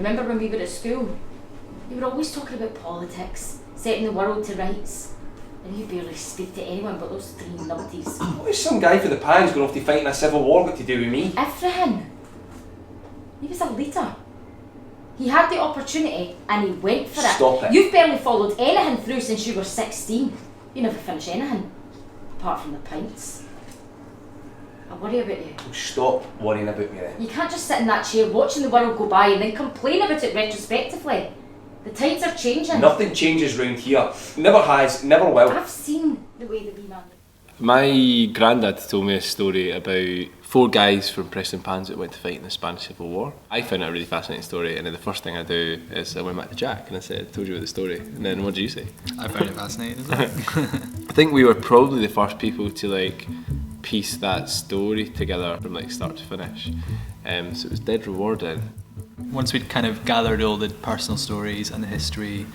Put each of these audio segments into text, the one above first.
remember when we were at school? You were always talking about politics, setting the world to rights. And you barely speak to anyone but those three numpties. What's some guy for the pans going off to fight in a civil war got to do with me? Everything. He was a leader. He had the opportunity and he went for it. Stop it. You've barely followed anything through since you were 16. You never finish anything, apart from the pints. I worry about you. Stop worrying about me then. You can't just sit in that chair watching the world go by and then complain about it retrospectively. The tides are changing. Nothing changes round here. Never has, never will. I've seen the way the wee man... My granddad told me a story about 4 guys from Prestonpans that went to fight in the Spanish Civil War. I found it a really fascinating story, and then the first thing I do is I went back to Jack and I said, I told you about the story, and then what did you say? I found it fascinating as well. I think we were probably the first people to like piece that story together from like start to finish, so it was dead rewarding. Once we'd kind of gathered all the personal stories and the history,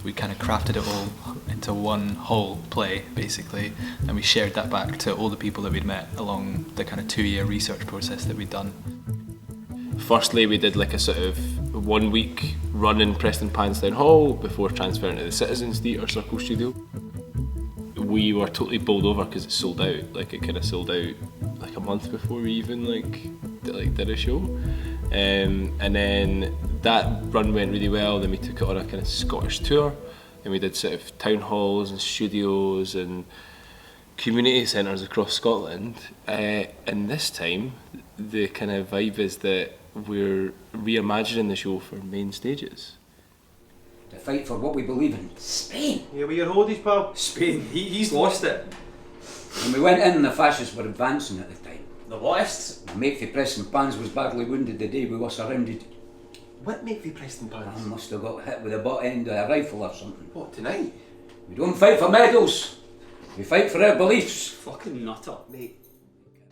we kind of crafted it all into one whole play, basically, and we shared that back to all the people that we'd met along the kind of 2-year research process that we'd done. Firstly, we did like a sort of 1 week run in Prestonpans Town Hall before transferring to the Citizens Theatre Circle Studio. We were totally bowled over because it sold out. Like it kind of sold out like a month before we even did a show. And then that run went really well. Then we took it on a kind of Scottish tour, and we did sort of town halls and studios and community centres across Scotland. And this time, the kind of vibe is that we're reimagining the show for main stages. To fight for what we believe in. Spain! Yeah, with your hoodies, pal. Spain, he's lost it. When we went in, the fascists were advancing at the time. The what? My mate for Prestonpans was badly wounded the day we were surrounded. What mate for Prestonpans? I must have got hit with the butt end of a rifle or something. What, tonight? We don't fight for medals. We fight for our beliefs. Fucking nutter, mate.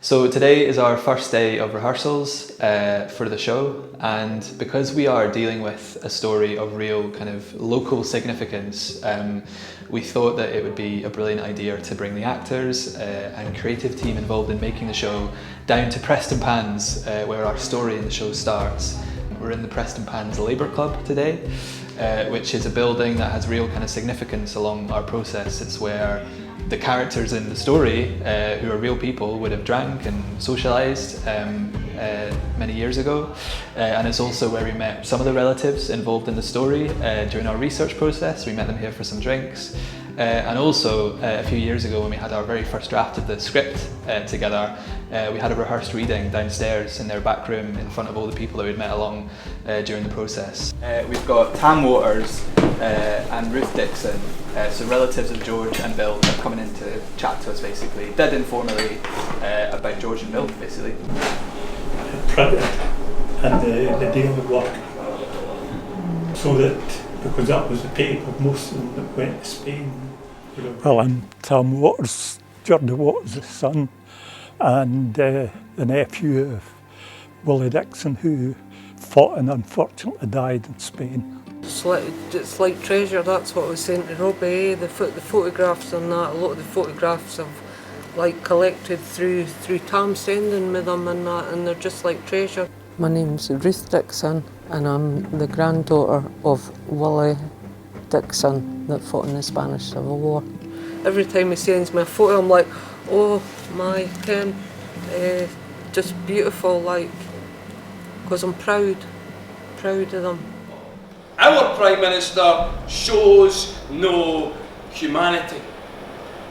So today is our first day of rehearsals for the show, and because we are dealing with a story of real kind of local significance, we thought that it would be a brilliant idea to bring the actors and creative team involved in making the show down to Prestonpans, where our story in the show starts. We're in the Prestonpans Labour Club today, which is a building that has real kind of significance along our process. It's where the characters in the story, who are real people, would have drank and socialised many years ago. And it's also where we met some of the relatives involved in the story during our research process. We met them here for some drinks. And also a few years ago, when we had our very first draft of the script together, we had a rehearsed reading downstairs in their back room in front of all the people that we'd met along during the process. We've got Tam Waters and Ruth Dixon, so relatives of George and Bill, are coming in to chat to us basically, dead informally, about George and Bill basically. Printed and the daily work, so that, because that was the paper, most of them that went to Spain. Well, I'm Tam Waters, Geordie Waters' son, and the nephew of Willie Dixon, who fought and unfortunately died in Spain. It's like treasure, that's what I was saying to Robbie, the photographs and that, a lot of the photographs I've like collected through Tam sending me them and that, and they're just like treasure. My name's Ruth Dixon and I'm the granddaughter of Willie Dixon that fought in the Spanish Civil War. Every time he sends me a photo I'm like, oh my Ken, just beautiful, like, because I'm proud of them. Our Prime Minister shows no humanity.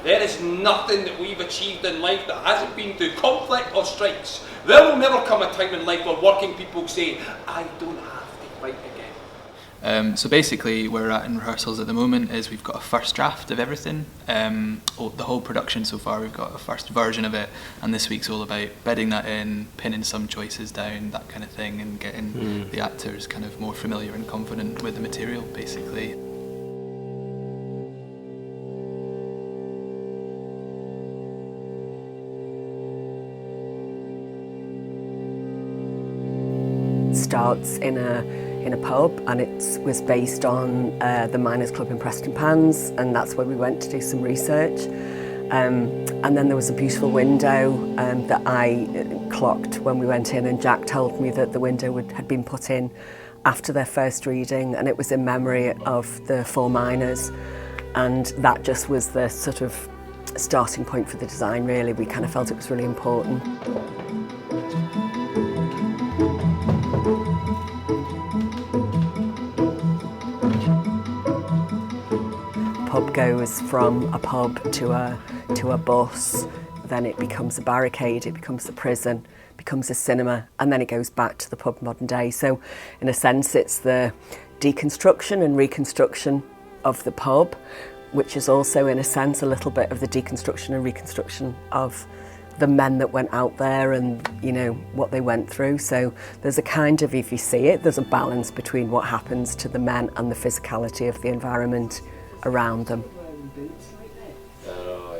There is nothing that we've achieved in life that hasn't been through conflict or strikes. There will never come a time in life where working people say, I don't have to fight again. So basically where we're at in rehearsals at the moment is we've got a first draft of everything, the whole production so far. We've got a first version of it, and this week's all about bedding that in, pinning some choices down, that kind of thing, and getting the actors kind of more familiar and confident with the material basically. Starts in a pub, and it was based on the Miners' Club in Prestonpans, and that's where we went to do some research. And then there was a beautiful window that I clocked when we went in, and Jack told me that the window had been put in after their first reading, and it was in memory of the 4 miners, and that just was the sort of starting point for the design, really. We kind of felt it was really important. Pub goes from a pub to a bus, then it becomes a barricade, it becomes a prison, becomes a cinema, and then it goes back to the pub modern day. So in a sense it's the deconstruction and reconstruction of the pub, which is also in a sense a little bit of the deconstruction and reconstruction of the men that went out there and, you know, what they went through. So there's a kind of, if you see it, there's a balance between what happens to the men and the physicality of the environment around them.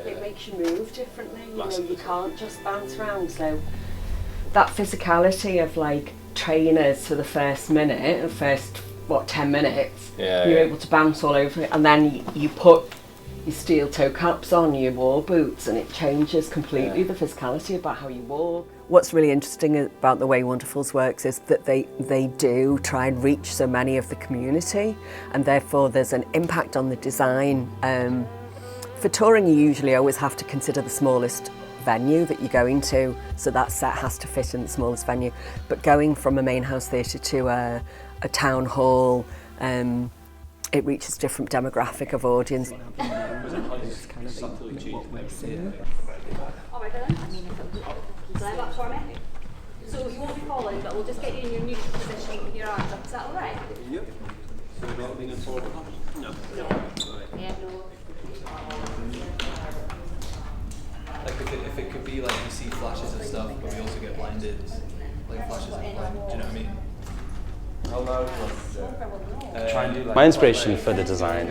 It makes you move differently, you know, you can't just bounce around. So that physicality of like trainers for the first minute, the first 10 minutes, you're able to bounce all over it, and then you put your steel toe caps on, your war boots, and it changes completely the physicality about how you walk. What's really interesting about the way Wonderfuls works is that they do try and reach so many of the community, and therefore there's an impact on the design. For touring, you usually always have to consider the smallest venue that you're going to, so that set has to fit in the smallest venue. But going from a main house theatre to a town hall, it reaches a different demographic of audience. It's kind of what we're seeing. All right then. Line up for me. So you won't be falling, but we'll just get you in your neutral position with your arms up. Is that all right? Yep. So you're not leaning forward? No. Yeah, no. Like if it could be like we see flashes of stuff, but we also get blinded, like flashes of light. Do you know what I mean? My inspiration for the design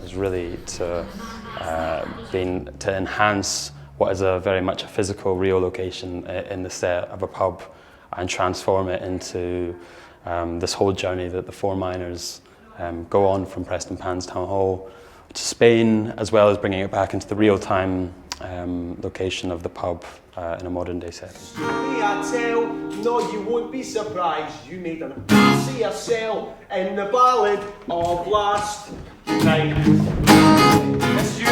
is really to enhance what is a very much a physical, real location in the set of a pub and transform it into this whole journey that the 4 miners go on from Prestonpans Town Hall to Spain, as well as bringing it back into the real-time location of the pub in a modern day setting. Me, I tell, no, you won't be surprised. You made an ass of yourself in the ballad of last night. That's you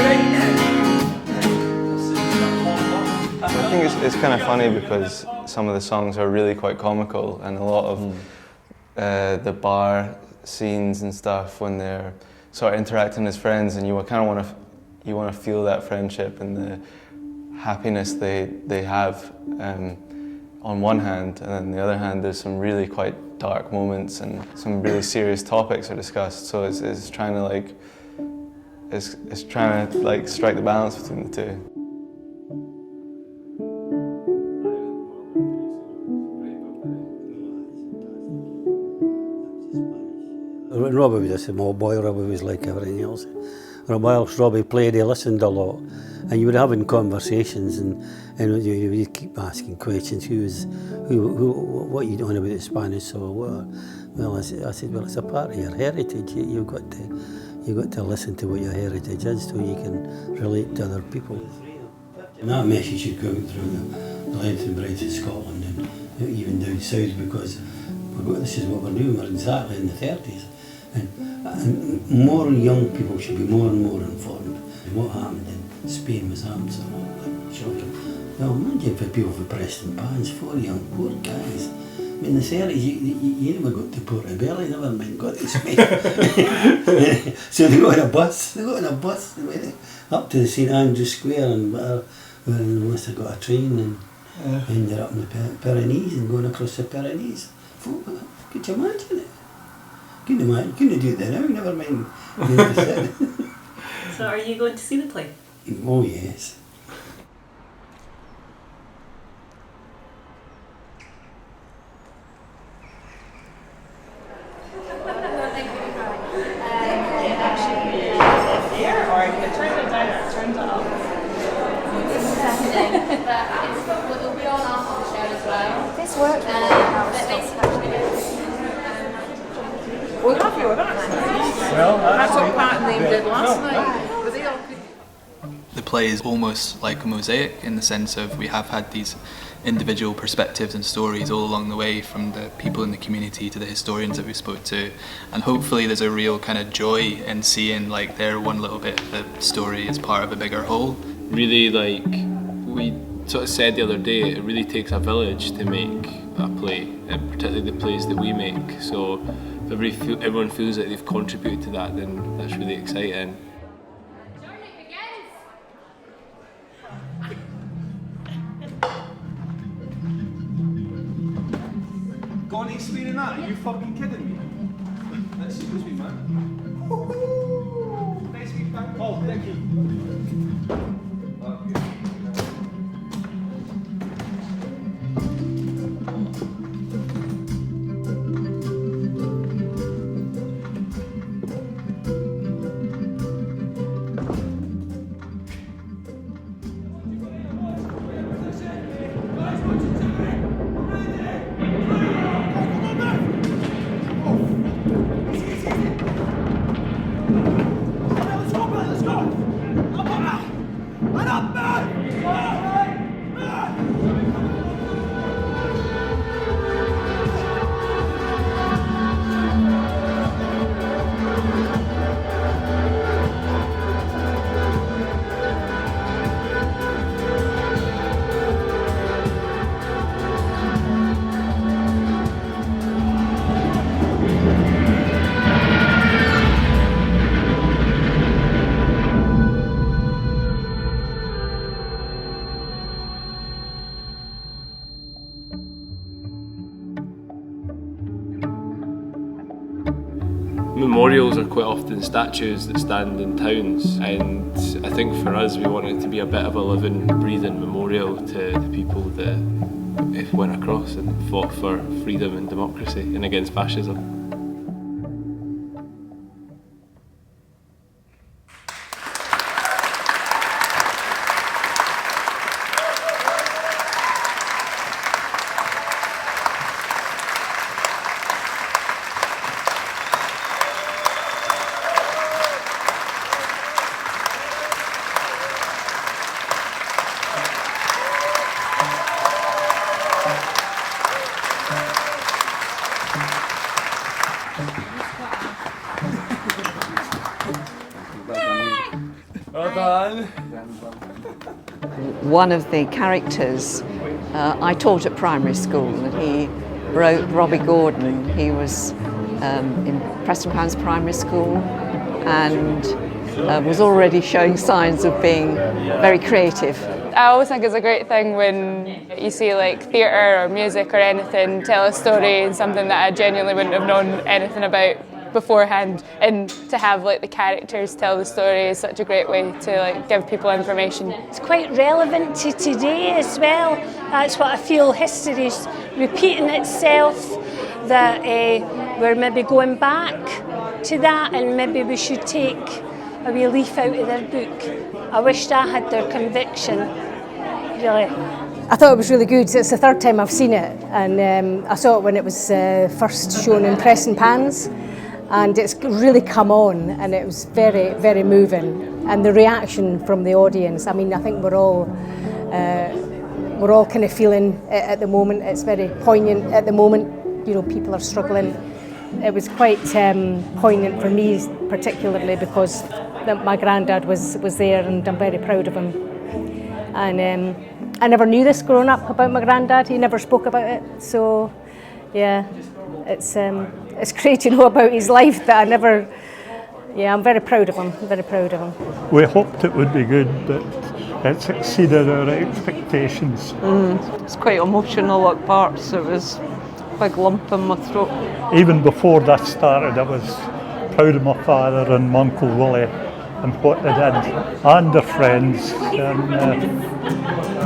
I think it's kind of funny because some of the songs are really quite comical, and a lot of the bar scenes and stuff when they're sort of interacting as friends, and you kind of want to feel that friendship and the happiness they have on one hand, and on the other hand there's some really quite dark moments and some really serious topics are discussed. So it's trying to like strike the balance between the two. When Robbie was a small boy, Robbie was like everything else. Whilst Robbie played, he listened a lot, and you were having conversations, and you keep asking questions. What are you doing about the Spanish? So well, I said, well, it's a part of your heritage. You've got to listen to what your heritage is, so you can relate to other people. And that message should go out through the length and breadth of Scotland and even down south, because this is what we're doing. We're exactly in the 30s. And more young people should be more and more informed. And what happened in Spain was absolutely shocking. Well, imagine for people from Prestonpans, 4 young poor guys. I mean, in the 30s, you never got to Portobello, never mind got to Spain. So they got on a bus, and went up to the St Andrews Square, and must have got a train and ended up in the Pyrenees and going across the Pyrenees. Could you imagine it? Couldn't do that now, never mind. So are you going to see the play? Oh yes. This works. We're happy with that. Well, that's what Pat and them did last night. But they all could. The play is almost like a mosaic in the sense of we have had these individual perspectives and stories all along the way, from the people in the community to the historians that we spoke to, and hopefully there's a real kind of joy in seeing like their one little bit of the story as part of a bigger whole. Really, like we sort of said the other day, it really takes a village to make a play, and particularly the plays that we make. So if everyone feels that they've contributed to that, then that's really exciting. Gone explaining that? Are you fucking kidding me? Excuse me, man. Woohoo! Nice wee bang. Oh, thank you. Memorials are quite often statues that stand in towns, and I think for us we want it to be a bit of a living, breathing memorial to the people that went across and fought for freedom and democracy and against fascism. Well done. One of the characters I taught at primary school, and he wrote Robbie Gordon. He was in Prestonpans Primary School and was already showing signs of being very creative. I always think it's a great thing when you see like theatre or music or anything tell a story in something that I genuinely wouldn't have known anything about beforehand, and to have like the characters tell the story is such a great way to like give people information. It's quite relevant to today as well. That's what I feel, history's repeating itself, that we're maybe going back to that, and maybe we should take a wee leaf out of their book. I wished I had their conviction, really. I thought it was really good. It's the third time I've seen it, and I saw it when it was first shown in Prestonpans, and it's really come on, and it was very, very moving. And the reaction from the audience, I mean, I think we're all kind of feeling it at the moment. It's very poignant at the moment. You know, people are struggling. It was quite poignant for me, particularly because my granddad was there, and I'm very proud of him. And I never knew this growing up about my granddad. He never spoke about it. So, yeah, it's great to know about his life that I never. Yeah, I'm very proud of him. Very proud of him. We hoped it would be good, but it's exceeded our expectations. It's quite emotional at parts. It was a big lump in my throat. Even before that started, I was proud of my father and my Uncle Willie and what they did, and their friends, and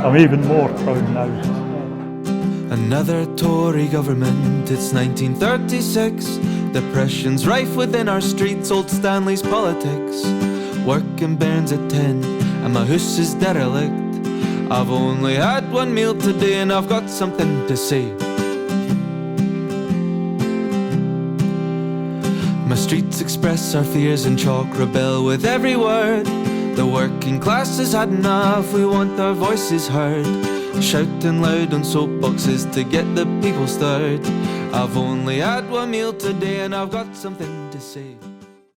I'm even more proud now. Another Tory government, it's 1936. Depression's rife within our streets, old Stanley's politics. Working burns at 10, and my house is derelict. I've only had one meal today, and I've got something to say. My streets express our fears, and chalk rebel with every word. The working class has had enough, we want our voices heard. Shouting loud on soapboxes to get the people stirred. I've only had one meal today and I've got something to say.